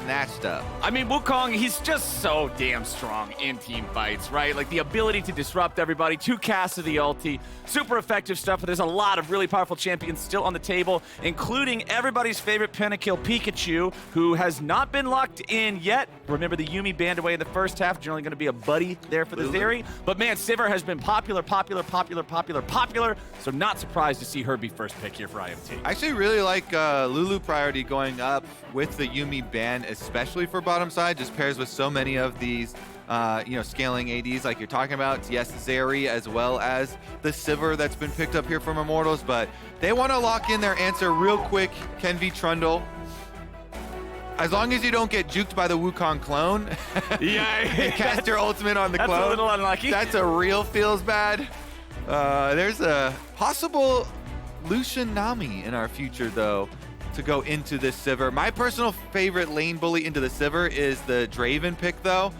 snatched up. I mean, Wukong, he's just so damn strong in team fights, right? Like the ability to disrupt everybody, 2 casts of the ulti, super effective stuff, but there's a lot of really powerful champions still on the table, including everybody's favorite pentakill Pikachu, who has not been locked in yet. Remember, the Yuumi banned away in the first half, generally going to be a buddy there for the Zeri. But man, Sivir has been popular, so not surprised to see her be first pick here for IMT. I actually really like Lulu priority going up with the Yuumi ban, especially for bottom side. Just pairs with so many of these, scaling ADs like you're talking about. Yes, Zeri as well as the Sivir that's been picked up here from Immortals, but they want to lock in their answer real quick. Kenvi Trundle. As long as you don't get juked by the Wukong clone, yeah, cast your ultimate on the clone. That's a little unlucky. That's a real feels bad. There's a possible Lucian Nami in our future, though, to go into this Sivir. My personal favorite lane bully into the Sivir is the Draven pick, though.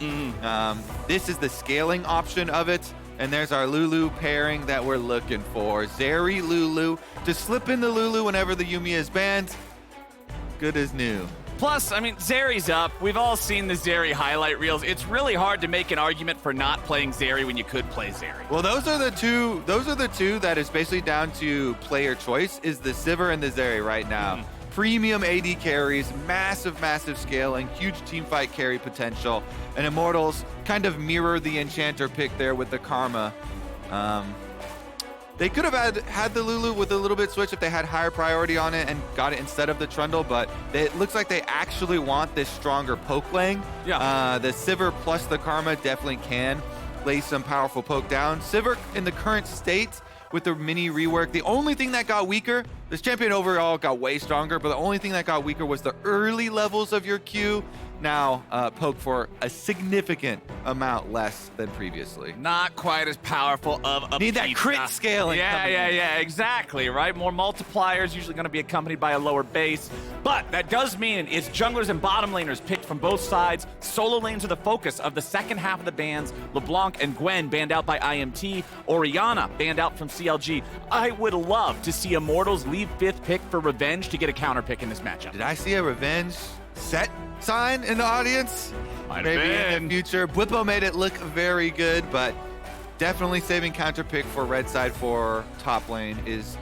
This is the scaling option of it, and there's our Lulu pairing that we're looking for. Zeri, Lulu, to slip in the Lulu whenever the Yuumi is banned. Good as new. Plus, I mean, Zeri's up. We've all seen the Zeri highlight reels. It's really hard to make an argument for not playing Zeri when you could play Zeri. Well, those are the two that is basically down to player choice, is the Sivir and the Zeri right now. Premium AD carries, massive scaling, huge teamfight carry potential, and Immortals kind of mirror the Enchanter pick there with the Karma. They could have had the Lulu with a little bit switch if they had higher priority on it and got it instead of the Trundle, but it looks like they actually want this stronger poke lane. Yeah. The Sivir plus the Karma definitely can lay some powerful poke down. Sivir in the current state with the mini rework, the only thing that got weaker, this champion overall got way stronger, but the only thing that got weaker was the early levels of your Q. Now poke for a significant amount less than previously. Not quite as powerful of a Need that crit scaling. Yeah, exactly, right? More multipliers, usually going to be accompanied by a lower base. But that does mean it's junglers and bottom laners picked from both sides. Solo lanes are the focus of the second half of the bans. LeBlanc and Gwen banned out by IMT. Orianna banned out from CLG. I would love to see Immortals leave 5th pick for Revenge to get a counter pick in this matchup. Did I see a Revenge set sign in the audience? Maybe in the future. Blippo made it look very good, but definitely saving counter pick for red side for top lane is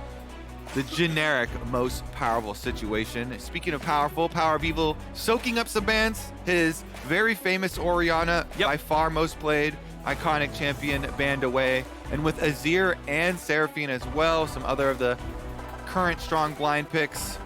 the generic most powerful situation. Speaking of powerful, PowerOfEvil soaking up some bans. His very famous Orianna, by far most played, iconic champion, banned away. And with Azir and Seraphine as well, some other of the current strong blind picks.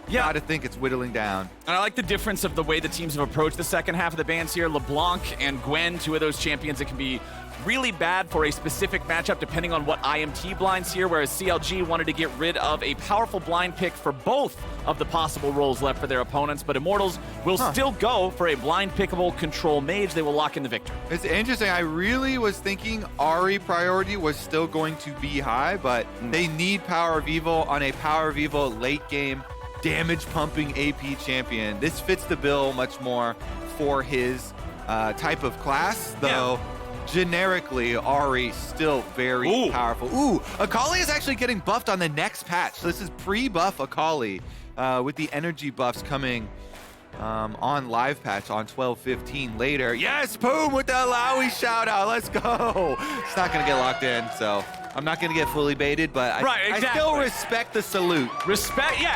Gotta think it's whittling down. And I like the difference of the way the teams have approached the second half of the bans here. LeBlanc and Gwen, 2 of those champions that can be really bad for a specific matchup depending on what IMT blinds here, whereas CLG wanted to get rid of a powerful blind pick for both of the possible roles left for their opponents, but Immortals will still go for a blind pickable control mage. They will lock in the victor. It's interesting. I really was thinking Ahri priority was still going to be high, but they need PowerOfEvil on a PowerOfEvil late game damage pumping AP champion. This fits the bill much more for his type of class, though. Generically, Ahri still very powerful. Ooh, Akali is actually getting buffed on the next patch. So this is pre-buff Akali with the energy buffs coming on live patch on 12/15 later. Yes, Poome with the Alawi shout out. Let's go. It's not going to get locked in, so I'm not going to get fully baited, but I still respect the salute.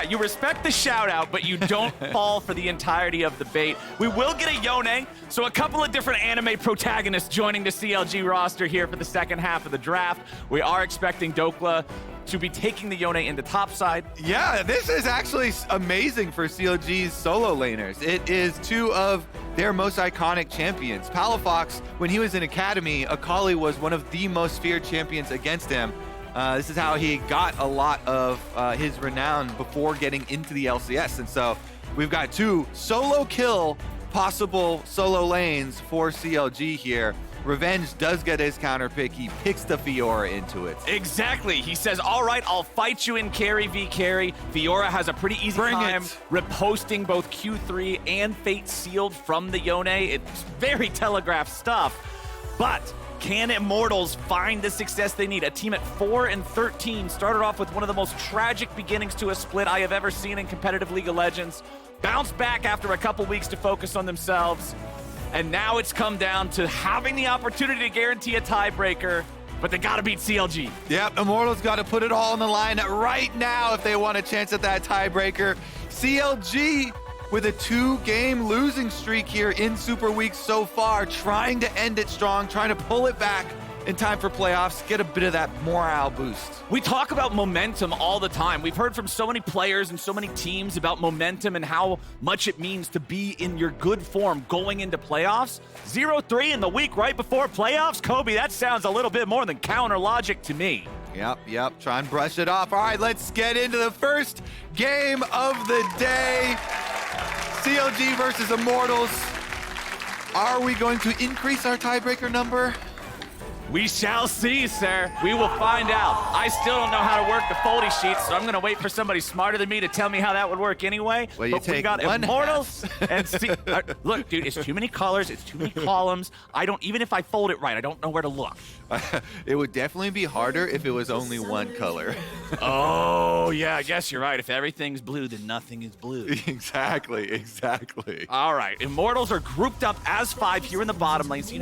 You respect the shout out, but you don't fall for the entirety of the bait. We will get a Yone, so a couple of different anime protagonists joining the CLG roster here for the second half of the draft. We are expecting Dhokla to be taking the Yone into topside. Yeah, this is actually amazing for CLG's solo laners. It is 2 of their most iconic champions. Palafox, when he was in Academy, Akali was one of the most feared champions against him. This is how he got a lot of his renown before getting into the LCS. And so we've got 2 solo kill possible solo lanes for CLG here. Revenge does get his counter pick. He picks the Fiora into it. Exactly. He says, all right, I'll fight you in carry v carry. Fiora has a pretty easy time reposting both Q3 and Fate Sealed from the Yone. It's very telegraphed stuff, but can Immortals find the success they need? A team at 4-13 started off with one of the most tragic beginnings to a split I have ever seen in competitive League of Legends. bounced back after a couple weeks to focus on themselves. And now it's come down to having the opportunity to guarantee a tiebreaker, but they gotta beat CLG. Yep, Immortals got to put it all on the line right now if they want a chance at that tiebreaker. CLG with a 2-game losing streak here in Super Week so far, trying to end it strong, trying to pull it back in time for playoffs, get a bit of that morale boost. We talk about momentum all the time. We've heard from so many players and so many teams about momentum and how much it means to be in your good form going into playoffs. 0-3 in the week right before playoffs? Kobe, that sounds a little bit more than counter logic to me. Yep, try and brush it off. All right, let's get into the first game of the day. CLG versus Immortals. Are we going to increase our tiebreaker number? We shall see, sir. We will find out. I still don't know how to work the foldy sheet, so I'm going to wait for somebody smarter than me to tell me how that would work anyway. Well, you but we take got one Immortals and look, dude, it's too many colors. It's too many columns. Even if I fold it right, I don't know where to look. It would definitely be harder if it was only one color. Oh, yeah, I guess you're right. If everything's blue, then nothing is blue. Exactly. All right, Immortals are grouped up as 5 here in the bottom lane. So,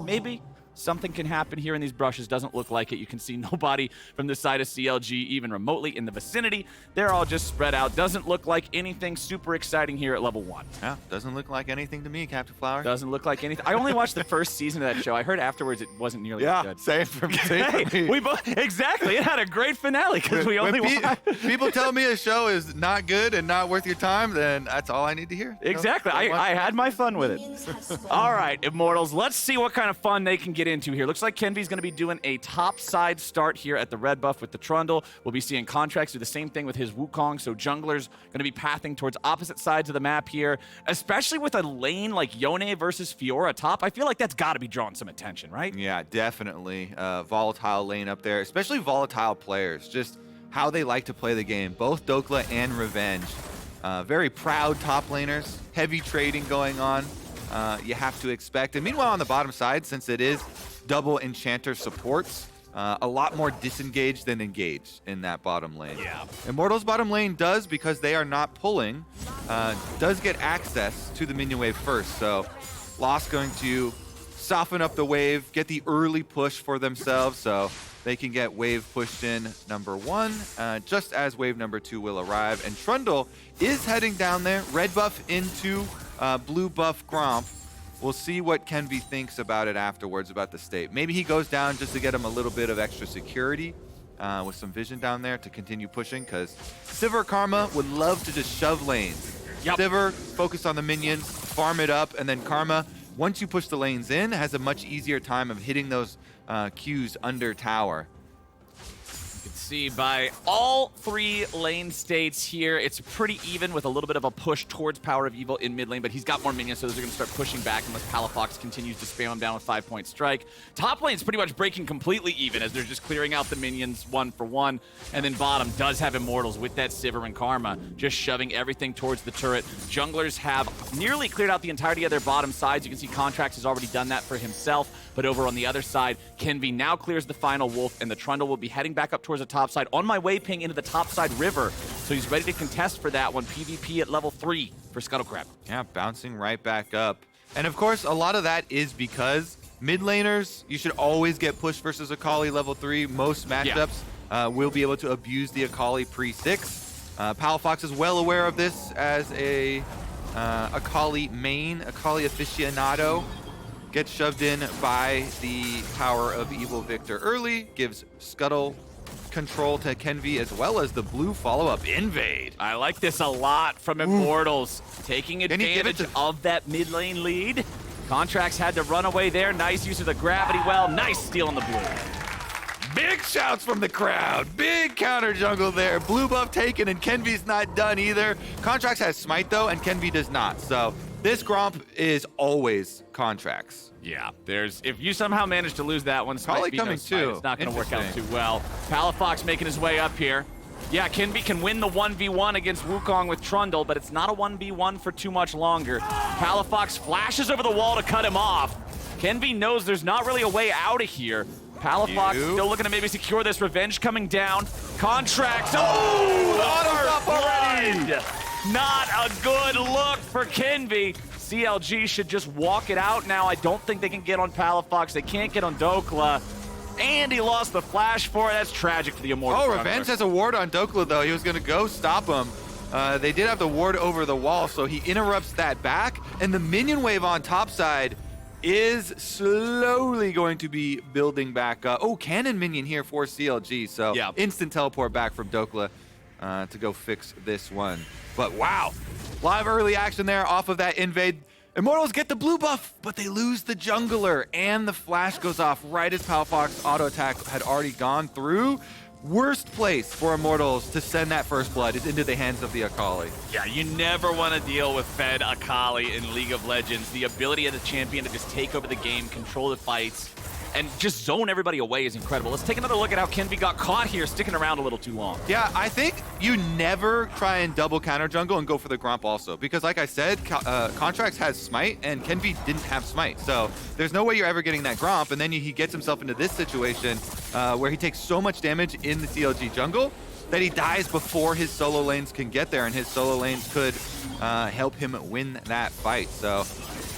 maybe something can happen here in these brushes. Doesn't look like it. You can see nobody from the side of CLG even remotely in the vicinity. They're all just spread out. Doesn't look like anything super exciting here at level 1. Yeah, doesn't look like anything to me, Captain Flower. Doesn't look like anything. I only watched the first season of that show. I heard afterwards it wasn't nearly as good. Same for me. We both, exactly. It had a great finale because we only people tell me a show is not good and not worth your time, then that's all I need to hear. Exactly. I had my fun with it. All right, Immortals, let's see what kind of fun they can get into here. Looks like Kenvi's going to be doing a top side start here at the red buff with the Trundle. We'll be seeing Contractz do the same thing with his Wukong, so junglers going to be pathing towards opposite sides of the map here, especially with a lane like Yone versus Fiora top. I feel like that's got to be drawing some attention, right? Yeah, definitely. Volatile lane up there, especially volatile players, just how they like to play the game. Both Dhokla and Revenge. Very proud top laners, heavy trading going on. You have to expect. And meanwhile, on the bottom side, since it is double enchanter supports, a lot more disengaged than engaged in that bottom lane. Yeah. Immortals bottom lane does, because they are not pulling, does get access to the minion wave first. So Lost going to soften up the wave, get the early push for themselves, so they can get wave pushed in number 1, just as wave number 2 will arrive. And Trundle is heading down there, red buff into blue buff Gromp. We'll see what Kenvi thinks about it afterwards, about the state. Maybe he goes down just to get him a little bit of extra security with some vision down there to continue pushing, because Sivir Karma would love to just shove lanes. Yep. Sivir, focus on the minions, farm it up, and then Karma, once you push the lanes in, has a much easier time of hitting those Qs under tower. See, by all 3 lane states here, it's pretty even with a little bit of a push towards PowerOfEvil in mid lane, but he's got more minions, so those are going to start pushing back unless Palafox continues to spam him down with 5-point strike. Top lane's pretty much breaking completely even as they're just clearing out the minions 1 for 1, and then bottom does have Immortals with that Sivir and Karma, just shoving everything towards the turret. Junglers have nearly cleared out the entirety of their bottom sides. You can see Contractz has already done that for himself, but over on the other side, Kenvi now clears the final wolf, and the Trundle will be heading back up towards the top side on my way ping into the top side river. So he's ready to contest for that one. PvP at level 3 for Scuttlecrab. Yeah, bouncing right back up. And of course, a lot of that is because mid laners, you should always get pushed versus Akali level 3. Most matchups will be able to abuse the Akali pre-6. Palafox is well aware of this as a Akali main, Akali aficionado. Gets shoved in by the PowerOfEvil Viktor early, gives Scuttle control to Kenvi, as well as the blue follow-up invade. I like this a lot from Immortals. Taking advantage of that mid lane lead. Contractz had to run away there. Nice use of the gravity well. Nice steal on the blue. Big shouts from the crowd. Big counter jungle there. Blue buff taken, and Kenvi's not done either. Contractz has smite though, and Kenvi does not. So this Gromp is always Contractz. Yeah, if you somehow manage to lose that one, Probably coming too. It's not going to work out too well. Palafox making his way up here. Yeah, Kenvi can win the 1v1 against Wukong with Trundle, but it's not a 1v1 for too much longer. Palafox flashes over the wall to cut him off. Kenvi knows there's not really a way out of here. Palafox still looking to maybe secure this. Revenge coming down. Contractz. Oh, auto stop already. Not a good look for Kenvi. CLG should just walk it out now. I don't think they can get on Palafox. They can't get on Dhokla. And he lost the flash for it. That's tragic for the Immortals. Oh, Revenge has a ward on Dhokla, though. He was going to go stop him. They did have the ward over the wall, so he interrupts that back. And the minion wave on top side is slowly going to be building back up. Oh, cannon minion here for CLG. So yeah. Instant teleport back from Dhokla to go fix this one. But wow, live early action there off of that invade. Immortals get the blue buff, but they lose the jungler, and the flash goes off right as Palafox auto attack had already gone through. Worst place for Immortals to send that first blood is into the hands of the Akali. Yeah, you never want to deal with fed Akali in League of Legends. The ability of the champion to just take over the game, control the fights, and just zone everybody away is incredible. Let's take another look at how Kenvi got caught here, sticking around a little too long. Yeah, I think you never try and double counter jungle and go for the Gromp also, because like I said, Contractz has Smite, and Kenvi didn't have Smite. So there's no way you're ever getting that Gromp, and then he gets himself into this situation where he takes so much damage in the CLG jungle that he dies before his solo lanes can get there, and his solo lanes could help him win that fight. So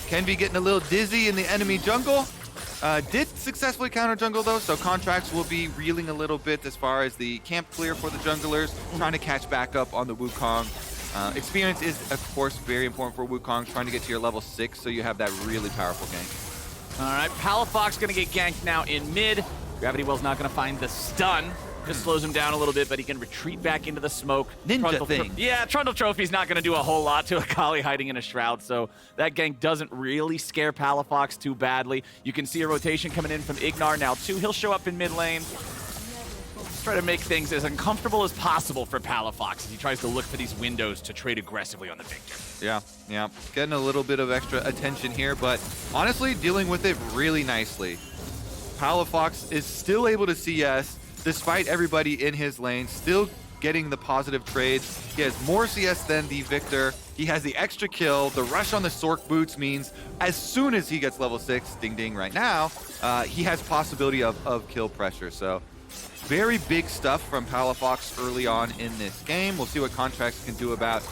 Kenvi getting a little dizzy in the enemy jungle. Did successfully counter jungle though, so Contractz will be reeling a little bit as far as the camp clear for the junglers, trying to catch back up on the Wukong. Experience is, of course, very important for Wukong, trying to get to your level 6 so you have that really powerful gank. All right, Palafox gonna get ganked now in mid. Gravity Well's not gonna find the stun. Just slows him down a little bit, but he can retreat back into the smoke. Ninja thing. Yeah, Trundle Trophy's not going to do a whole lot to Akali hiding in a shroud, so that gank doesn't really scare Palafox too badly. You can see a rotation coming in from Ignar now, too. He'll show up in mid lane. Let's try to make things as uncomfortable as possible for Palafox as he tries to look for these windows to trade aggressively on the Viktor. Yeah. Getting a little bit of extra attention here, but honestly, dealing with it really nicely. Palafox is still able to CS, despite everybody in his lane, still getting the positive trades. He has more CS than the Viktor. He has the extra kill. The rush on the Sork boots means as soon as he gets level 6, ding ding right now, he has possibility of kill pressure. So very big stuff from Palafox early on in this game. We'll see what Contractz can do about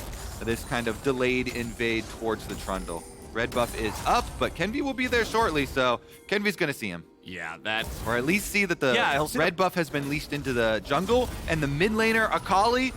this kind of delayed invade towards the Trundle. Red buff is up, but Kenvi will be there shortly, so Kenvi's going to see him. Yeah, that... Or at least see that the red buff has been leashed into the jungle, and the mid laner, Akali,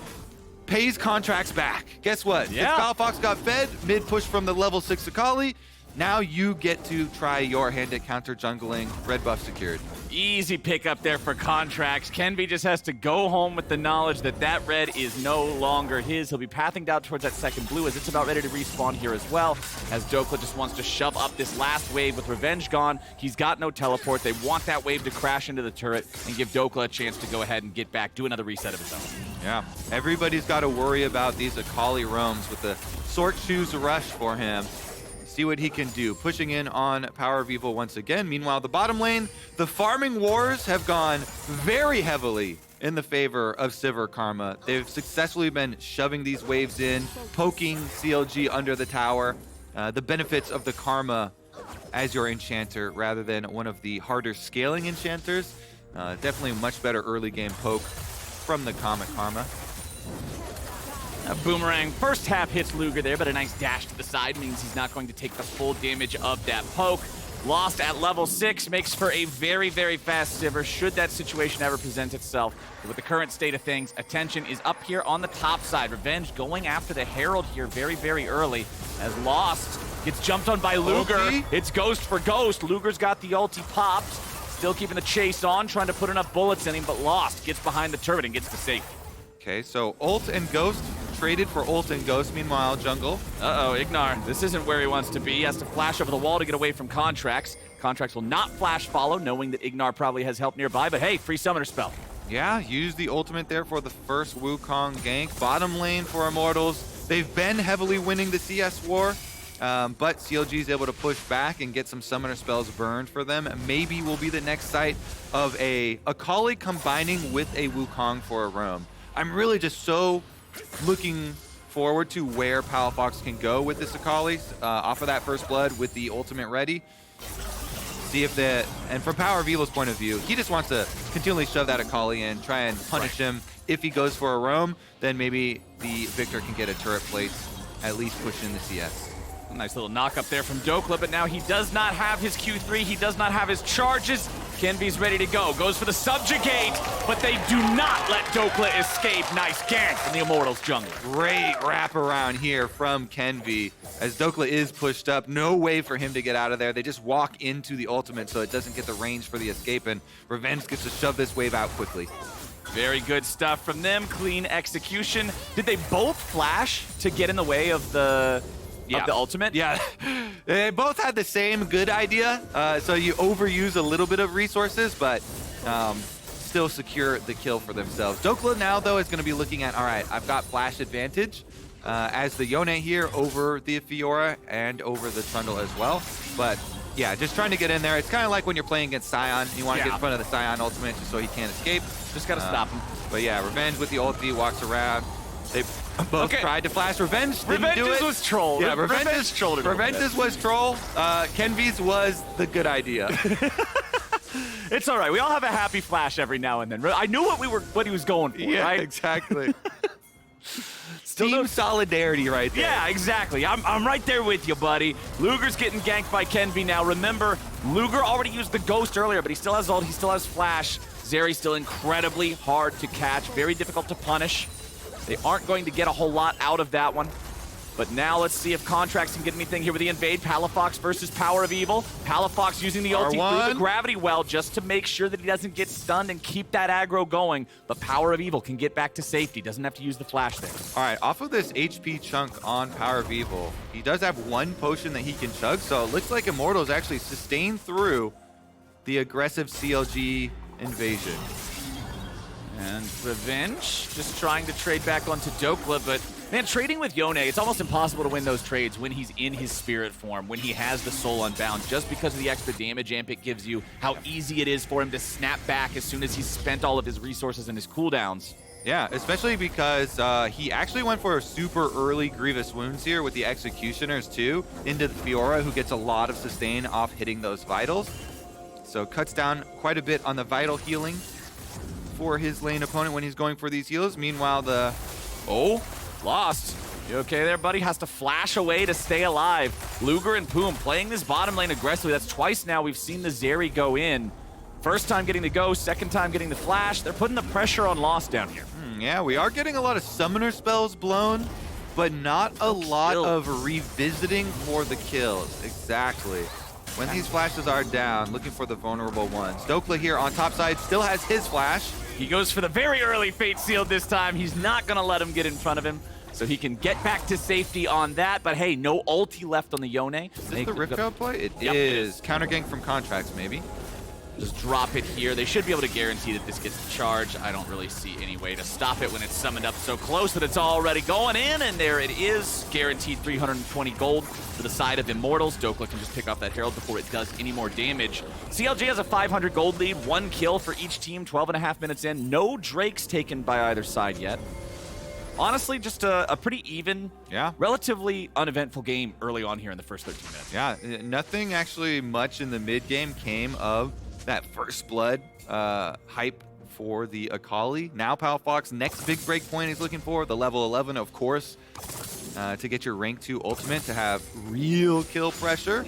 pays Contractz back. Guess what? Yeah. Palafox got fed, mid push from the level 6 Akali. Now you get to try your hand at counter jungling, red buff secured. Easy pick up there for Contractz. Kenvi just has to go home with the knowledge that that red is no longer his. He'll be pathing down towards that second blue as it's about ready to respawn here as well. As Dhokla just wants to shove up this last wave with Revenge gone. He's got no teleport. They want that wave to crash into the turret and give Dhokla a chance to go ahead and get back, do another reset of his own. Yeah, everybody's got to worry about these Akali roams with the Sork Shoes rush for him. See what he can do, pushing in on PowerOfEvil once again. Meanwhile, the bottom lane, the farming wars have gone very heavily in the favor of Sivir Karma. They've successfully been shoving these waves in, poking CLG under the tower. The benefits of the Karma as your enchanter rather than one of the harder scaling enchanters. Definitely a much better early game poke from the Comet Karma. A boomerang first half hits Luger there, but a nice dash to the side means he's not going to take the full damage of that poke. Lost at level 6 makes for a very, very fast Sivir should that situation ever present itself. But with the current state of things, attention is up here on the top side. Revenge going after the Herald here very, very early as Lost gets jumped on by Luger. Okay. It's Ghost for Ghost. Luger's got the ulti popped. Still keeping the chase on, trying to put enough bullets in him, but Lost gets behind the turret and gets the safety. Okay, so ult and Ghost traded for ult and Ghost. Meanwhile, jungle. Uh-oh, Ignar. This isn't where he wants to be. He has to flash over the wall to get away from Contractz. Contractz will not flash follow, knowing that Ignar probably has help nearby, but hey, free summoner spell. Yeah, use the ultimate there for the first Wukong gank. Bottom lane for Immortals. They've been heavily winning the CS war, but CLG is able to push back and get some summoner spells burned for them. Maybe will be the next sight of a Akali combining with a Wukong for a roam. I'm really just so looking forward to where Palafox can go with this Akali off of that first blood with the ultimate ready. See if and from PowerOfEvil's point of view, he just wants to continually shove that Akali in, try and punish him. If he goes for a roam, then maybe the Viktor can get a turret place, at least push in the CS. Nice little knock up there from Dhokla, but now he does not have his Q3. He does not have his charges. Kenvi's ready to go. Goes for the subjugate, but they do not let Dhokla escape. Nice gank from the Immortals jungle. Great wraparound here from Kenvi. As Dhokla is pushed up, no way for him to get out of there. They just walk into the ultimate so it doesn't get the range for the escape, and Revenge gets to shove this wave out quickly. Very good stuff from them. Clean execution. Did they both flash to get in the way of the... Yeah. Of the ultimate? Yeah, they both had the same good idea, so you overuse a little bit of resources, but still secure the kill for themselves. Dhokla now, though, is going to be looking at, all right, I've got flash advantage as the Yone here over the Fiora and over the Trundle as well, but yeah, just trying to get in there. It's kind of like when you're playing against Sion, you want to get in front of the Sion ultimate just so he can't escape. Just got to stop him. But yeah, Revenge with the ulti, walks around. They both tried to flash. Revenge didn't do it. Was troll. Yeah, Revenge trolled it. Revenge's was troll. Kenvi's was the good idea. It's all right. We all have a happy flash every now and then. I knew what he was going for, yeah, right? Exactly. Team solidarity right there. Yeah, exactly. I'm right there with you, buddy. Luger's getting ganked by Kenvi now. Remember, Luger already used the Ghost earlier, but he still has ult. He still has flash. Zeri still incredibly hard to catch. Very difficult to punish. They aren't going to get a whole lot out of that one. But now let's see if Contractz can get anything here with the invade. Palafox versus PowerOfEvil. Palafox using the ulti through the gravity well just to make sure that he doesn't get stunned and keep that aggro going. But PowerOfEvil can get back to safety. Doesn't have to use the flash there. All right, off of this HP chunk on PowerOfEvil, he does have one potion that he can chug, so it looks like Immortals actually sustained through the aggressive CLG invasion. And Revenge just trying to trade back onto Dhokla, but man, trading with Yone, it's almost impossible to win those trades when he's in his spirit form, when he has the soul unbound, just because of the extra damage amp it gives you, how easy it is for him to snap back as soon as he's spent all of his resources and his cooldowns. Yeah, especially because he actually went for super early Grievous Wounds here with the Executioners too, into the Fiora, who gets a lot of sustain off hitting those Vitals. So cuts down quite a bit on the Vital healing for his lane opponent when he's going for these heals. Meanwhile, Lost. You okay there, buddy? Has to flash away to stay alive. Luger and Poome playing this bottom lane aggressively. That's twice now we've seen the Zeri go in. First time getting the go, second time getting the flash. They're putting the pressure on Lost down here. Yeah, we are getting a lot of summoner spells blown, but not a lot of revisiting for the kills. Exactly. When these flashes are down, looking for the vulnerable ones. Dhokla here on top side still has his flash. He goes for the very early Fate Sealed this time. He's not going to let him get in front of him, so he can get back to safety on that. But hey, no ulti left on the Yone. Is this the Rift Cloud play? It is. Counter gank from Contractz, maybe. Just drop it here. They should be able to guarantee that this gets charged. I don't really see any way to stop it when it's summoned up so close that it's already going in, and there it is. Guaranteed 320 gold to the side of Immortals. Dhokla can just pick off that Herald before it does any more damage. CLG has a 500 gold lead, 1 kill for each team, 12.5 minutes in. No Drakes taken by either side yet. Honestly, just a pretty even, relatively uneventful game early on here in the first 13 minutes. Yeah, nothing actually much in the mid game came of that first blood hype for the Akali. Now Palafox, next big break point he's looking for, the level 11, of course, to get your rank 2 ultimate to have real kill pressure.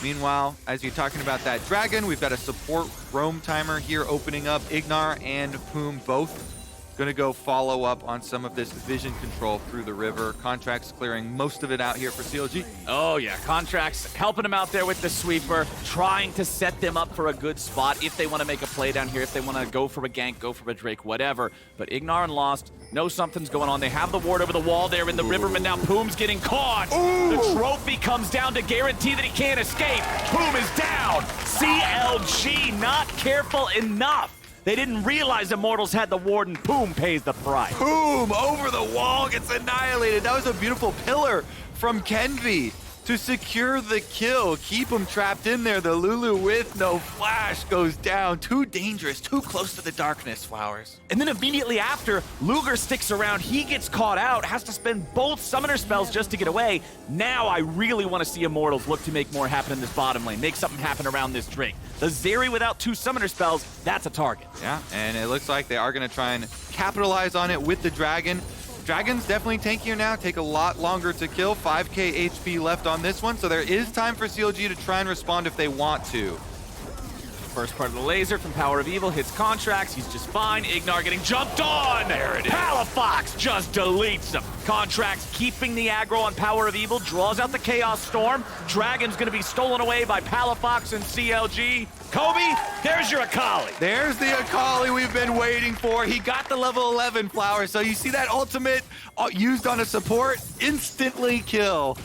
Meanwhile, as you're talking about that dragon, we've got a support roam timer here opening up. Ignar and Poome both gonna go follow up on some of this vision control through the river. Contractz clearing most of it out here for CLG. Oh yeah, Contractz helping him out there with the sweeper, trying to set them up for a good spot if they want to make a play down here, if they want to go for a gank, go for a Drake, whatever. But Ignar and Lost know something's going on. They have the ward over the wall there in the river, but now Poome's getting caught. The trophy comes down to guarantee that he can't escape. Poome is down. CLG not careful enough. They didn't realize Immortals had the ward, and Poome pays the price. Poome over the wall gets annihilated. That was a beautiful pillar from Kenvi to secure the kill. Keep him trapped in there. The Lulu with no flash goes down. Too dangerous, too close to the darkness, Flowers. And then immediately after, Luger sticks around. He gets caught out, has to spend both summoner spells just to get away. Now I really want to see Immortals look to make more happen in this bottom lane. Make something happen around this Drake. The Zeri without 2 summoner spells, that's a target. Yeah, and it looks like they are going to try and capitalize on it with the Dragon. Dragon's definitely tankier now, take a lot longer to kill. 5k HP left on this one, so there is time for CLG to try and respond if they want to. First part of the laser from PowerOfEvil hits Contractz. He's just fine. Ignar getting jumped on. There it is. Palafox just deletes him. Contractz keeping the aggro on PowerOfEvil, draws out the Chaos Storm. Dragon's going to be stolen away by Palafox and CLG. Kobe, there's your Akali. There's the Akali we've been waiting for. He got the level 11 flower, so you see that ultimate used on a support, instantly kill.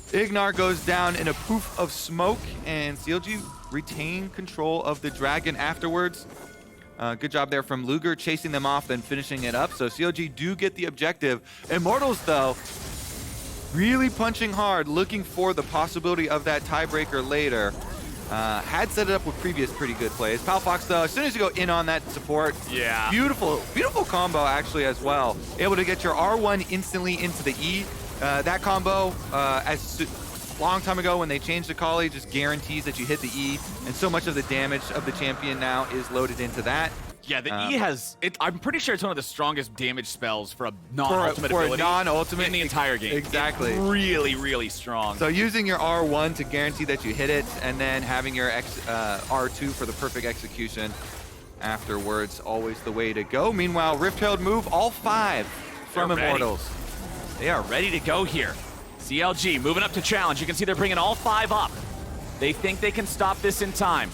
Ignar goes down in a poof of smoke, and CLG retain control of the Dragon afterwards. Good job there from Luger, chasing them off, then finishing it up. So CLG do get the objective. Immortals, though, really punching hard, looking for the possibility of that tiebreaker later. Had set it up with previous pretty good plays. Palafox, though, as soon as you go in on that support, yeah, beautiful combo actually as well. Able to get your R1 instantly into the E. That combo, long time ago when they changed Akali, just guarantees that you hit the E, and so much of the damage of the champion now is loaded into that. Yeah, the E has, I'm pretty sure it's one of the strongest damage spells for a non-ultimate ability. For a non-ultimate. In the entire game. Exactly. It's really, really strong. So using your R1 to guarantee that you hit it, and then having your R2 for the perfect execution afterwards, always the way to go. Meanwhile, Rift Herald move, all 5 from Immortals. They are ready to go here. CLG moving up to challenge. You can see they're bringing all 5 up. They think they can stop this in time.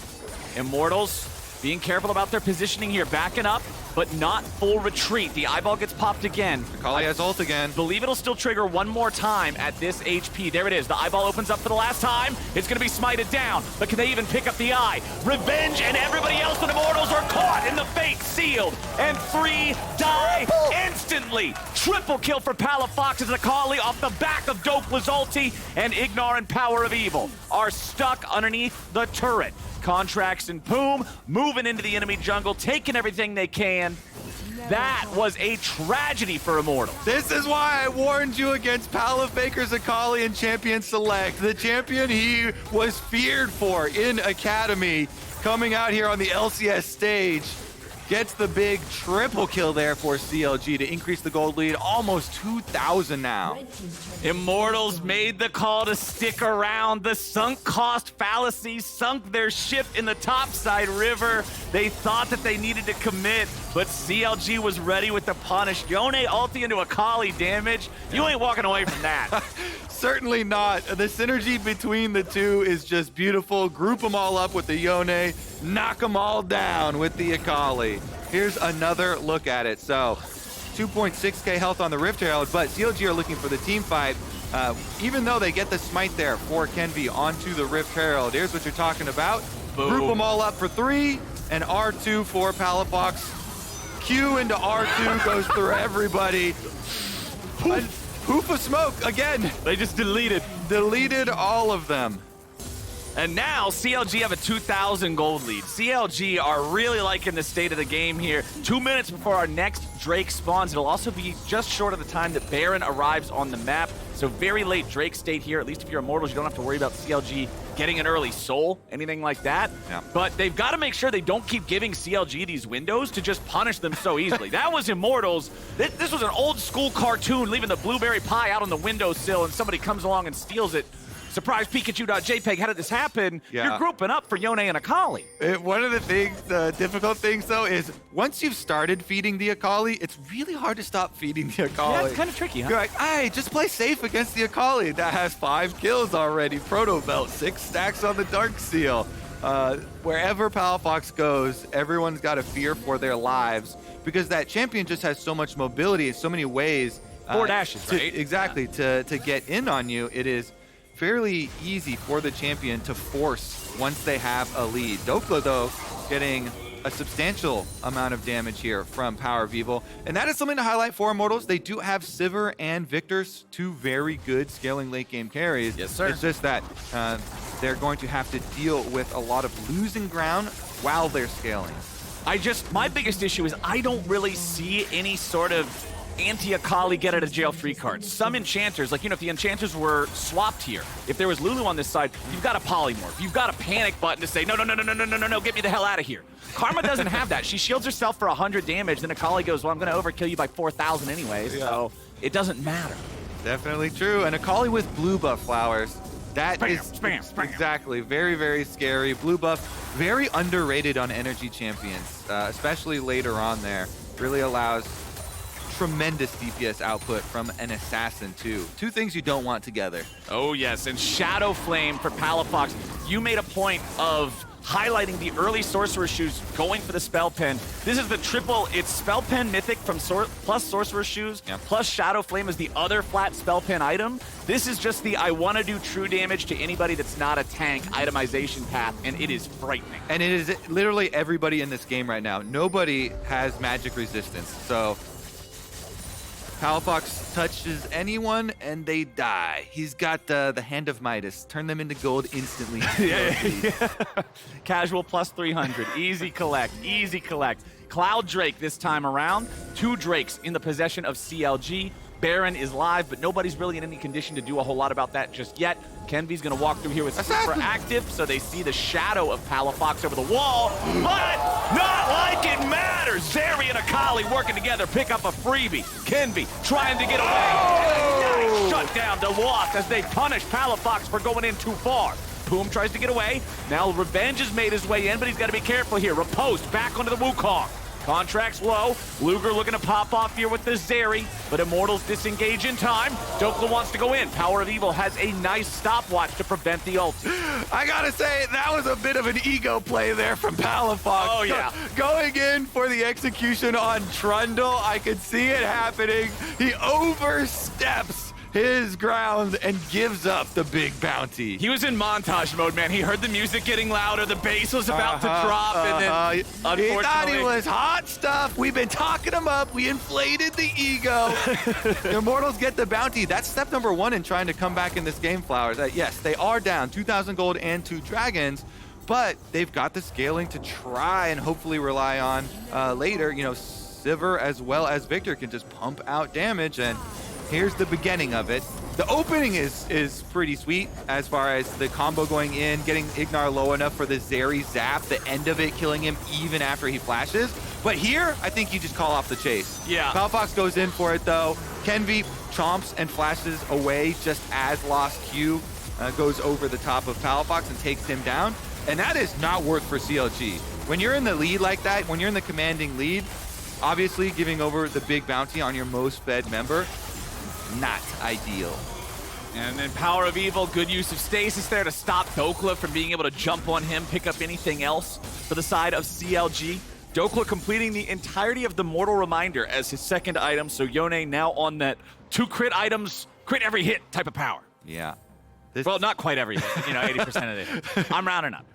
Immortals being careful about their positioning here, backing up, but not full retreat. The eyeball gets popped again. Akali has ult again. Believe it'll still trigger one more time at this HP. There it is. The eyeball opens up for the last time. It's going to be smited down, but can they even pick up the eye? Revenge and everybody else with Immortals are caught in the fate sealed, and 3 die instantly. Triple kill for Palafox as Akali off the back of Dhokla's ulti, and Ignar and PowerOfEvil are stuck underneath the turret. Contractz and Poome moving into the enemy jungle, taking everything they can. That was a tragedy for Immortals. This is why I warned you against Palafaker's Akali and Champion Select. The champion he was feared for in Academy, coming out here on the LCS stage, gets the big triple kill there for CLG to increase the gold lead, almost 2,000 now. Immortals made the call to stick around. The sunk cost fallacy sunk their ship in the topside river. They thought that they needed to commit, but CLG was ready with the punish. Yone ulti into Akali damage. You ain't walking away from that. Certainly not. The synergy between the two is just beautiful. Group them all up with the Yone, knock them all down with the Akali. Here's another look at it. So 2.6k health on the Rift Herald, but CLG are looking for the team fight. Even though they get the smite there for Kenvi onto the Rift Herald. Here's what you're talking about. Boom. Group them all up for 3, and R2 for Palafox. Q into R2 goes through everybody. Poof of smoke again. They just deleted all of them. And now CLG have a 2,000 gold lead. CLG are really liking the state of the game here. 2 minutes before our next Drake spawns. It'll also be just short of the time that Baron arrives on the map. So very late Drake state here. At least if you're Immortals, you don't have to worry about CLG getting an early soul, anything like that. Yeah. But they've got to make sure they don't keep giving CLG these windows to just punish them so easily. That was Immortals. This was an old school cartoon, leaving the blueberry pie out on the windowsill, and somebody comes along and steals it. Surprise Pikachu.jpg, how did this happen? Yeah. You're grouping up for Yone and Akali. One of the things, the difficult things though, is once you've started feeding the Akali, it's really hard to stop feeding the Akali. Yeah, it's kind of tricky, huh? You're like, hey, just play safe against the Akali. That has 5 kills already. Proto Belt, 6 stacks on the Dark Seal. Wherever Palafox goes, everyone's got a fear for their lives because that champion just has so much mobility in so many ways. 4 dashes, right? Exactly, yeah. to get in on you, it is fairly easy for the champion to force once they have a lead. Dhokla, though, getting a substantial amount of damage here from PowerOfEvil. And that is something to highlight for Immortals. They do have Sivir and Viktor, two very good scaling late game carries. Yes, sir. It's just that they're going to have to deal with a lot of losing ground while they're scaling. My biggest issue is I don't really see any sort of anti-Akali get out of jail free cards. Some enchanters, like, if the enchanters were swapped here, if there was Lulu on this side, you've got a polymorph. You've got a panic button to say, no, get me the hell out of here. Karma doesn't have that. She shields herself for 100 damage, then Akali goes, well, I'm going to overkill you by 4,000 anyways, so it doesn't matter. Definitely true. And Akali with blue buff flowers. That is spam. Exactly. Very, very scary. Blue buff, very underrated on energy champions, especially later on there. Really allows tremendous DPS output from an assassin, too. Two things you don't want together. Oh, yes. And Shadow Flame for Palafox. You made a point of highlighting the early Sorcerer Shoes going for the Spell Pen. This is the triple. It's Spell Pen Mythic from plus Sorcerer Shoes, plus Shadow Flame is the other flat Spell Pen item. This is just the I want to do true damage to anybody that's not a tank itemization path, and it is frightening. And it is literally everybody in this game right now. Nobody has magic resistance, so Palafox touches anyone and they die. He's got the Hand of Midas. Turn them into gold instantly. Yeah. Casual plus 300. Easy collect. Easy collect. Cloud Drake this time around. 2 Drakes in the possession of CLG. Baron is live, but nobody's really in any condition to do a whole lot about that just yet. Kenvi's going to walk through here with super active, so they see the shadow of Palafox over the wall, but not like it matters. Zeri and Akali working together, pick up a freebie. Kenvi trying to get away. Nice shut down to Lost as they punish Palafox for going in too far. Poome tries to get away. Now Revenge has made his way in, but he's got to be careful here. Riposte back onto the Wukong. Contractz low. Luger looking to pop off here with the Zeri, but Immortals disengage in time. Dhokla wants to go in. PowerOfEvil has a nice stopwatch to prevent the ult. I gotta say, that was a bit of an ego play there from Palafox. Oh, yeah. Going in for the execution on Trundle. I could see it happening. He oversteps his ground and gives up the big bounty. He was in montage mode, man. He heard the music getting louder, the bass was about to drop, and then unfortunately... He thought he was hot stuff. We've been talking him up. We inflated the ego. The Immortals get the bounty. That's step number 1 in trying to come back in this game, Flowers. Yes, they are down 2,000 gold and 2 dragons, but they've got the scaling to try and hopefully rely on later. Sivir as well as Viktor can just pump out damage, and here's the beginning of it. The opening is pretty sweet as far as the combo going in, getting Ignar low enough for the Zeri zap, the end of it killing him even after he flashes. But here, I think you just call off the chase. Yeah. Palafox goes in for it though. Kenvi chomps and flashes away just as Lost Q goes over the top of Palafox and takes him down. And that is not work for CLG. When you're in the lead like that, when you're in the commanding lead, obviously giving over the big bounty on your most fed member, not ideal. And then PowerOfEvil, good use of stasis there to stop Dhokla from being able to jump on him, pick up anything else for the side of CLG. Dhokla completing the entirety of the Mortal Reminder as his second item, so Yone now on that 2 crit items, crit every hit type of power. Yeah. Well, not quite every hit, 80% of it. I'm rounding up.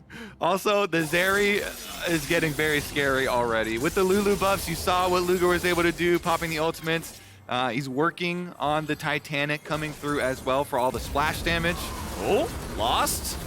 Also, the Zeri is getting very scary already. With the Lulu buffs, you saw what Luger was able to do, popping the ultimates. He's working on the Titanic coming through as well for all the splash damage. Oh, Lost.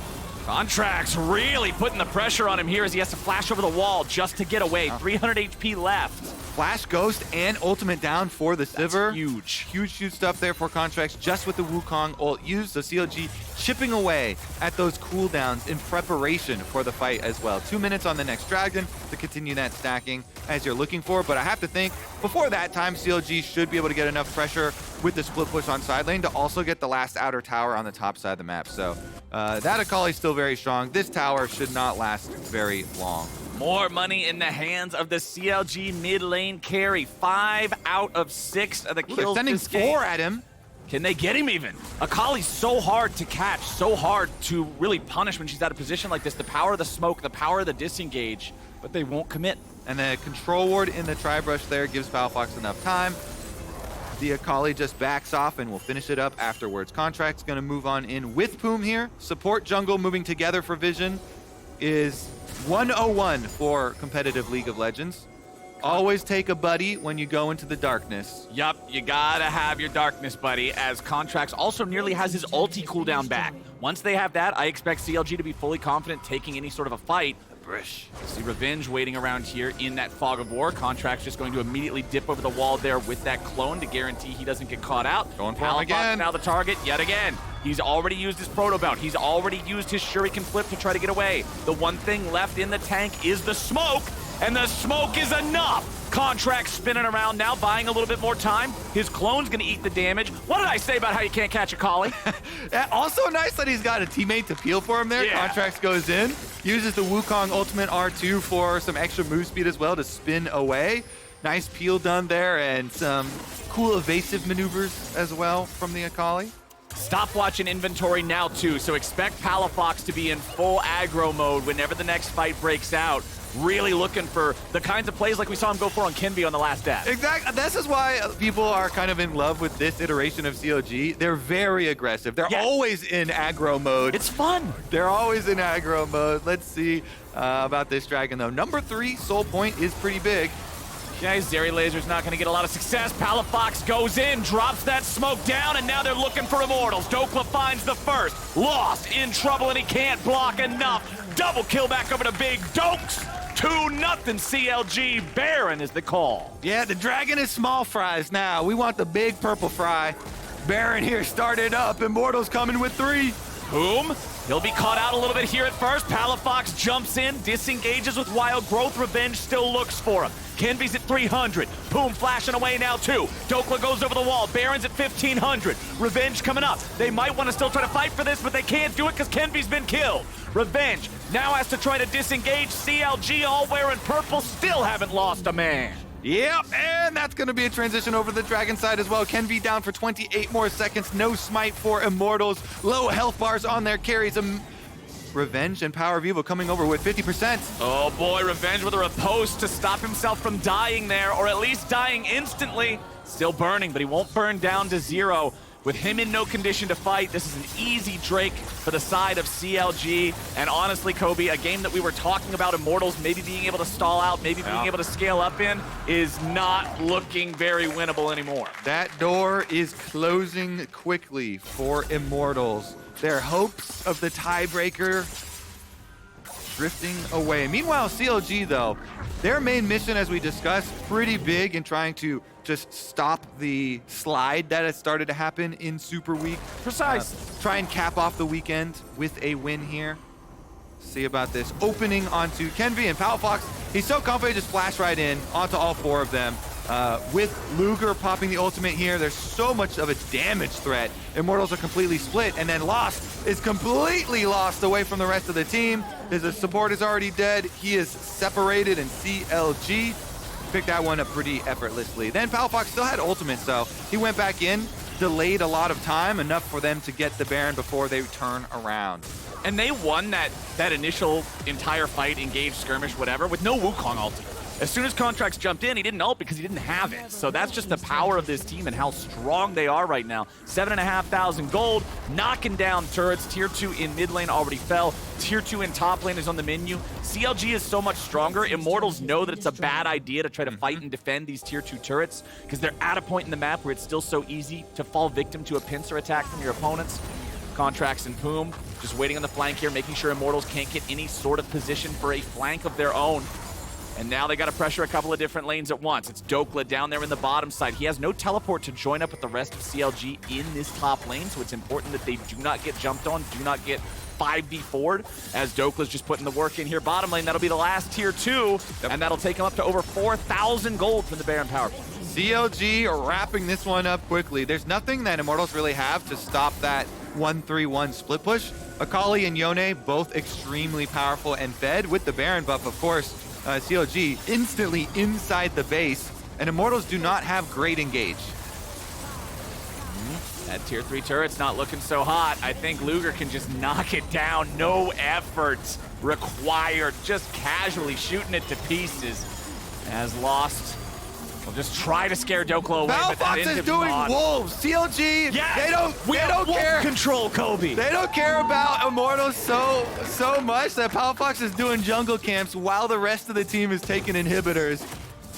Contractz really putting the pressure on him here as he has to flash over the wall just to get away. 300 HP left. Flash Ghost and ultimate down for the Sivir. Huge. Huge stuff there for Contractz just with the Wukong ult used. So CLG chipping away at those cooldowns in preparation for the fight as well. 2 minutes on the next dragon to continue that stacking as you're looking for. But I have to think before that time, CLG should be able to get enough pressure with the split push on side lane to also get the last outer tower on the top side of the map. So that Akali's still very strong. This tower should not last very long. More money in the hands of the CLG mid lane carry. 5 out of 6 of the kills. They're sending 4 at him. Can they get him even? Akali's so hard to catch, so hard to really punish when she's out of position like this. The power of the smoke, the power of the disengage, but they won't commit. And the control ward in the tri-brush there gives Palafox enough time. The Akali just backs off and will finish it up afterwards. Contract's going to move on in with Poome here. Support jungle moving together for Vision. is 101 for competitive League of Legends. Always take a buddy when you go into the darkness. Yup, you gotta have your darkness buddy, as Contractz also nearly has his ulti cooldown back. Once they have that, I expect CLG to be fully confident taking any sort of a fight. See Revenge waiting around here in that fog of war. Contractz just going to immediately dip over the wall there with that clone to guarantee he doesn't get caught out. Going for him again. Now the target yet again. He's already used his proto bout. He's already used his shuriken flip to try to get away. The one thing left in the tank is the smoke, and the smoke is enough. Contractz spinning around now, buying a little bit more time. His clone's gonna eat the damage. What did I say about how you can't catch Akali? Also nice that he's got a teammate to peel for him there. Yeah. Contractz goes in, uses the Wukong ultimate R2 for some extra move speed as well to spin away. Nice peel done there, and some cool evasive maneuvers as well from the Akali. Stopwatch and inventory now too, so expect Palafox to be in full aggro mode whenever the next fight breaks out. Really looking for the kinds of plays like we saw him go for on Kenvi on the last dash. Exactly. This is why people are kind of in love with this iteration of CLG. They're very aggressive. They're always in aggro mode. It's fun. They're always in aggro mode. Let's see about this dragon, though. Number 3, Soul Point, is pretty big. Yeah, Zeri Laser's not going to get a lot of success. Palafox goes in, drops that smoke down, and now they're looking for Immortals. Dhokla finds the first. Lost, in trouble, and he can't block enough. Double kill back over to Big Dokes. 2-0 CLG. Baron is the call. Yeah, the dragon is small fries now. We want the big purple fry. Baron here started up. Immortals coming with 3. Poome, he'll be caught out a little bit here at first. Palafox jumps in, disengages with Wild Growth. Revenge still looks for him. Kenvi's at 300. Poome flashing away now too. Dhokla goes over the wall. Baron's at 1500. Revenge coming up. They might want to still try to fight for this, but they can't do it because Kenvi's been killed. Revenge now has to try to disengage. CLG all wearing purple, still haven't lost a man. Yep, and that's going to be a transition over the dragon side as well. Kenvi down for 28 more seconds. No smite for Immortals. Low health bars on their carries. Revenge and PowerOfEvil coming over with 50%. Oh boy, Revenge with a riposte to stop himself from dying there, or at least dying instantly. Still burning, but he won't burn down to 0. With him in no condition to fight, this is an easy Drake for the side of CLG. And honestly, Kobe, a game that we were talking about, Immortals maybe being able to stall out, maybe being able to scale up in, is not looking very winnable anymore. That door is closing quickly for Immortals. Their hopes of the tiebreaker drifting away. Meanwhile, CLG, though, their main mission, as we discussed, pretty big in trying to just stop the slide that has started to happen in Super Week. Precise. Try and cap off the weekend with a win here. See about this. Opening onto Kenvi and Palafox. He's so confident, just flash right in onto all 4 of them. With Luger popping the ultimate here, there's so much of a damage threat. Immortals are completely split, and then Lost is completely lost away from the rest of the team. His support is already dead. He is separated, and CLG picked that one up pretty effortlessly. Then Palafox still had ultimate, so he went back in, delayed a lot of time, enough for them to get the Baron before they turn around. And they won that initial entire fight, engaged, skirmish, whatever, with no Wukong ulti. As soon as Contractz jumped in, he didn't ult because he didn't have it. So that's just the power of this team and how strong they are right now. 7,500 gold, knocking down turrets. Tier 2 in mid lane already fell. Tier 2 in top lane is on the menu. CLG is so much stronger. Immortals know that it's a bad idea to try to fight and defend these tier 2 turrets because they're at a point in the map where it's still so easy to fall victim to a pincer attack from your opponents. Contractz and Poome just waiting on the flank here, making sure Immortals can't get any sort of position for a flank of their own. And now they got to pressure a couple of different lanes at once. It's Dhokla down there in the bottom side. He has no teleport to join up with the rest of CLG in this top lane, so it's important that they do not get jumped on, do not get 5v4'd, as Dhokla's just putting the work in here. Bottom lane, that'll be the last tier 2, and that'll take him up to over 4,000 gold from the Baron power play. CLG wrapping this one up quickly. There's nothing that Immortals really have to stop that 1-3-1 split push. Akali and Yone, both extremely powerful and fed with the Baron buff, of course. CLG instantly inside the base, and Immortals do not have great engage. That tier 3 turret's not looking so hot. I think Luger can just knock it down. No effort required. Just casually shooting it to pieces. As Lost We'll just try to scare Dhokla away, but that Palafox is ends doing not. wolves. CLG, Yes! they don't care. Control, Kobe. They don't care about Immortals so much that Palafox is doing jungle camps while the rest of the team is taking inhibitors.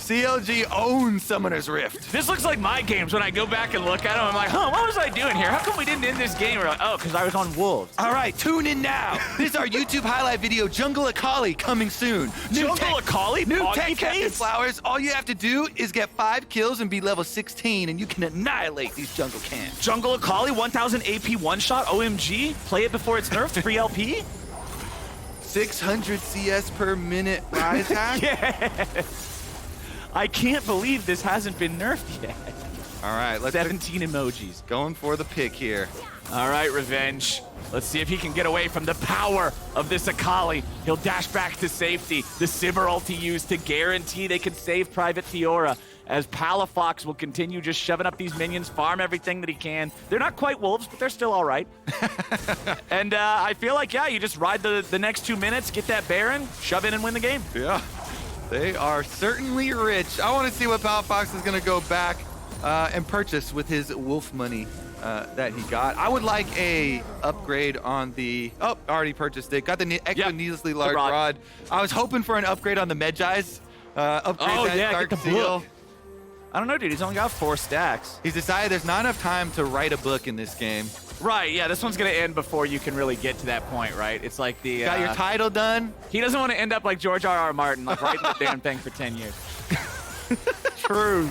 CLG owns Summoner's Rift. This looks like my games when I go back and look at them. I'm like, what was I doing here? How come we didn't end this game? We're like, oh, because I was on wolves. All right, tune in now. This is our YouTube highlight video, Jungle Akali, coming soon. Jungle Akali? New Foggy tech Captain face? Flowers. All you have to do is get 5 kills and be level 16, and you can annihilate these jungle camps. Jungle Akali, 1000 AP one-shot, OMG. Play it before it's nerfed, free LP. 600 CS per minute rise hack. Yes. I can't believe this hasn't been nerfed yet. All right, let's 17 emojis. going for the pick here. All right, Revenge. Let's see if he can get away from the power of this Akali. He'll dash back to safety. The Sivir ulti used to guarantee they can save Private Fiora, as Palafox will continue just shoving up these minions, farm everything that he can. They're not quite wolves, but they're still all right. And I feel like, yeah, you just ride the next 2 minutes, get that Baron, shove in and win the game. Yeah, they are certainly rich. I want to see what Palafox is going to go back and purchase with his wolf money that he got. I would like a upgrade on the... Oh, already purchased it. Got the extra needlessly large rod. I was hoping for an upgrade on the Medjai's. Upgrade that Dark get the Seal. book. I don't know, dude. He's only got 4 stacks. He's decided there's not enough time to write a book in this game. Right, yeah, this one's going to end before you can really get to that point, right? It's like the... Got your title done? He doesn't want to end up like George R.R. Martin, like writing the damn thing for 10 years. True.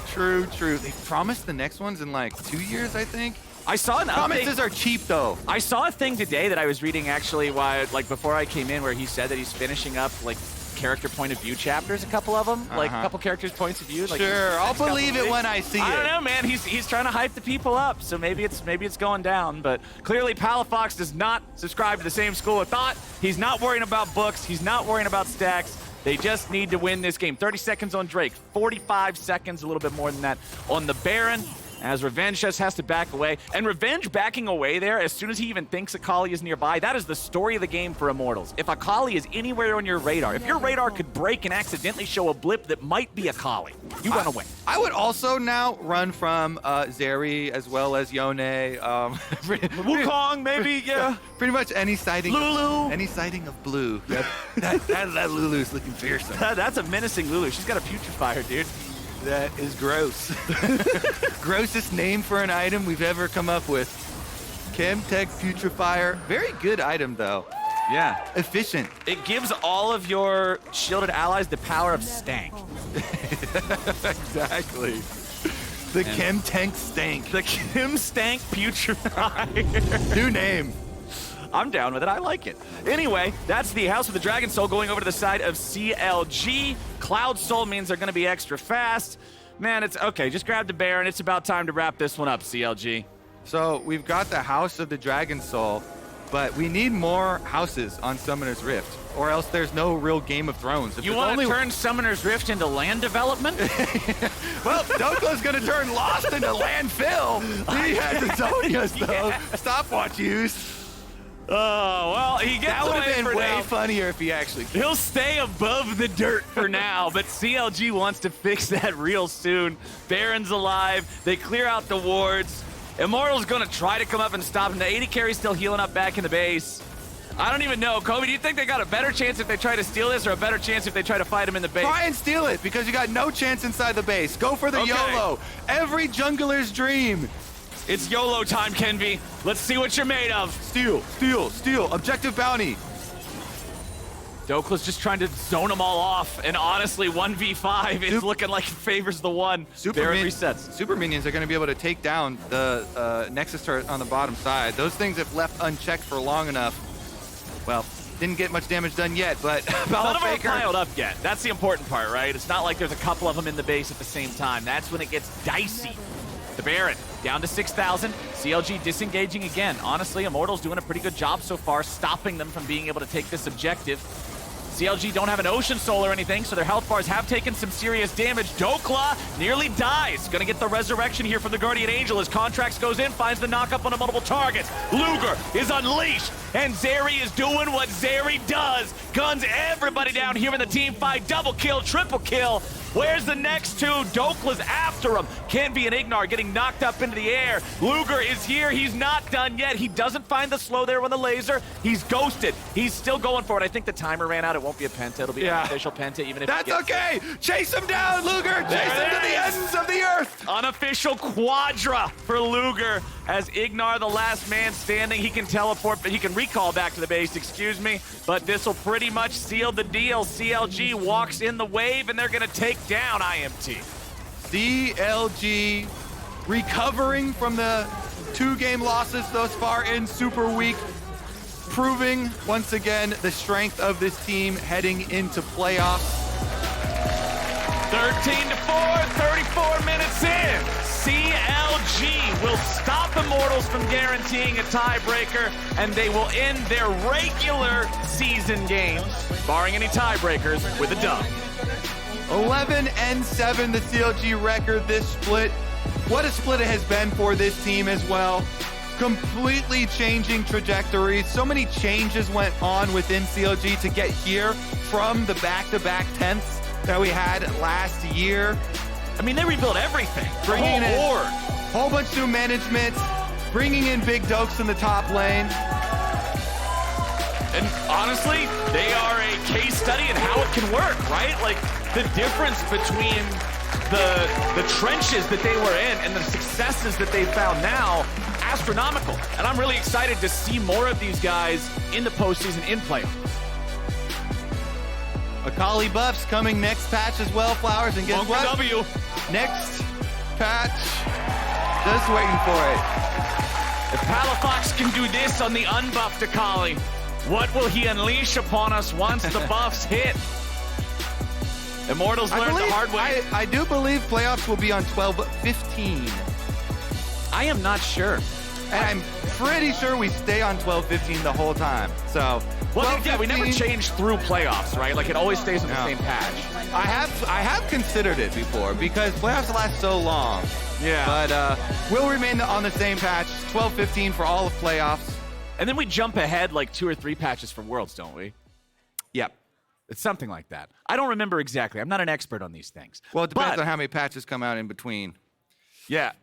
They promised the next ones in like 2 years, I think. I saw an Promises are cheap, though. I saw a thing today that I was reading actually before I came in, where he said that he's finishing up like character point of view chapters, a couple of them, like a couple characters' points of view. Like, sure, I'll believe it when I see it. I don't know, man. He's trying to hype the people up, so maybe it's going down. But clearly, Palafox does not subscribe to the same school of thought. He's not worrying about books. He's not worrying about stacks. They just need to win this game. 30 seconds on Drake, 45 seconds, a little bit more than that on the Baron, as Revenge just has to back away. And Revenge backing away there as soon as he even thinks Akali is nearby. That is the story of the game for Immortals. If Akali is anywhere on your radar, if your radar could break and accidentally show a blip that might be Akali, you run away. I would also now run from Zeri as well as Yone. Wukong, maybe, yeah. Pretty much any sighting. Lulu. Any sighting of blue. That Lulu's looking fearsome. That's a menacing Lulu. She's got a putrefier, dude. That is gross. Grossest name for an item we've ever come up with. Chemtech Putrefier. Very good item, though. Yeah. Efficient. It gives all of your shielded allies the power of stank. Exactly. The Chemtank Stank. The Chem Stank Putrefier. New name. I'm down with it. I like it. Anyway, that's the House of the Dragon Soul going over to the side of CLG. Cloud Soul means they're going to be extra fast. Man, it's okay. Just grab the Baron. It's about time to wrap this one up, CLG. So we've got the House of the Dragon Soul, but we need more houses on Summoner's Rift, or else there's no real Game of Thrones. You want to turn Summoner's Rift into land development? Well, Dhokla's going to turn Lost into landfill. He has Azonias, though. Yeah. Stopwatch use. Oh, well, he gets That would away have been for way now. funnier if he actually... He'll stay above the dirt for now, but CLG wants to fix that real soon. Baron's alive. They clear out the wards. Immortal's going to try to come up and stop him. The AD carry's still healing up back in the base. I don't even know. Kobe, do you think they got a better chance if they try to steal this, or a better chance if they try to fight him in the base? Try and steal it, because you got no chance inside the base. Go for the Okay. YOLO. Every jungler's dream. It's YOLO time, Kenvi. Let's see what you're made of. Steal, steal, steal. Objective bounty. Dhokla's just trying to zone them all off, and honestly, 1v5 is looking like it favors the one. Baron resets. Super minions are going to be able to take down the Nexus turret on the bottom side. Those things, if left unchecked for long enough, well, didn't get much damage done yet, but None of them are piled up yet. That's the important part, right? It's not like there's a couple of them in the base at the same time. That's when it gets dicey. The Baron down to 6,000. CLG disengaging again. Honestly, Immortals doing a pretty good job so far, stopping them from being able to take this objective. CLG don't have an Ocean Soul or anything, so their health bars have taken some serious damage. Dhokla nearly dies. Gonna get the resurrection here from the Guardian Angel as Contractz goes in, finds the knockup on a multiple targets. Luger is unleashed. and Zeri is doing what Zeri does. Guns everybody down here in the team fight. Double kill, triple kill. Where's the next two? Dhokla's after him. Kenvi and Ignar getting knocked up into the air. Luger is here. He's not done yet. He doesn't find the slow there with the laser. He's ghosted. He's still going for it. I think the timer ran out. It won't be a penta. It'll be an official penta, even if that's okay. Chase him down, Luger. Chase him to the ends of the earth. Unofficial quadra for Luger as Ignar, the last man standing. He can teleport, but he can recall back to the base, excuse me. But this will pretty much seal the deal. CLG walks in the wave, and they're going to take down IMT. CLG recovering from the 2-game losses thus far in Super Week, proving once again the strength of this team heading into playoffs. 13-4, 34 minutes in. CLG will stop Immortals from guaranteeing a tiebreaker, and they will end their regular season games, barring any tiebreakers, with a dub. 11-7, the CLG record this split. What a split it has been for this team as well. Completely changing trajectories. So many changes went on within CLG to get here from the back-to-back 10ths that we had last year. I mean, they rebuilt everything. Bringing in a whole bunch of new management, bringing in big Dokes in the top lane. And honestly, they are a case study in how it can work, right? Like, the difference between the trenches that they were in and the successes that they found now, astronomical. And I'm really excited to see more of these guys in the postseason in playoffs. Akali buffs coming next patch as well, Flowers, and guess what? W. Next patch, just waiting for it. If Palafox can do this on the unbuffed Akali, what will he unleash upon us once the buffs hit? Immortals learned the hard way. I do believe playoffs will be on 12-15. I am not sure. And I'm pretty sure we stay on 12-15 the whole time. So, well, yeah, we never change through playoffs, right? Like, it always stays on the same patch. I have considered it before because playoffs last so long. Yeah. But we'll remain on the same patch, 12-15 for all of playoffs. And then we jump ahead like 2 or 3 patches for Worlds, don't we? Yep. It's something like that. I don't remember exactly. I'm not an expert on these things. Well, it depends on how many patches come out in between. Yeah.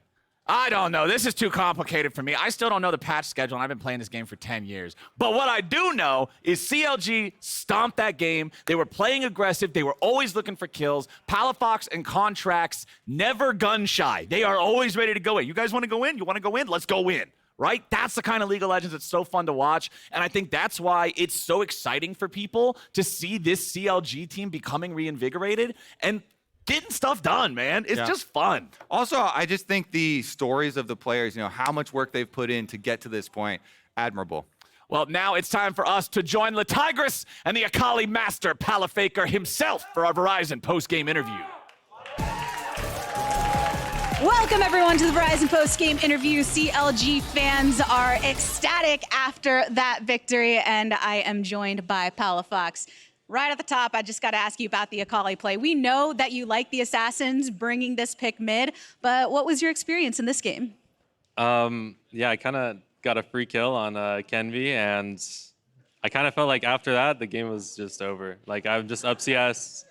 I don't know. This is too complicated for me. I still don't know the patch schedule, and I've been playing this game for 10 years. But what I do know is CLG stomped that game. They were playing aggressive. They were always looking for kills. Palafox and Contractz never gun shy. They are always ready to go in. You guys want to go in? You want to go in? Let's go in. Right? That's the kind of League of Legends that's so fun to watch. And I think that's why it's so exciting for people to see this CLG team becoming reinvigorated and getting stuff done, man. It's just fun. Also, I just think the stories of the players, you know, how much work they've put in to get to this point, admirable. Well, now it's time for us to join La Tigress and the Akali master, Palafaker himself, for our Verizon post-game interview. Welcome, everyone, to the Verizon post-game interview. CLG fans are ecstatic after that victory, and I am joined by Palafox. Right at the top, I just got to ask you about the Akali play. We know that you like the Assassins bringing this pick mid, but what was your experience in this game? Yeah, I kind of got a free kill on Kenvi, and I kind of felt like after that, the game was just over. Like, I'm just up CS,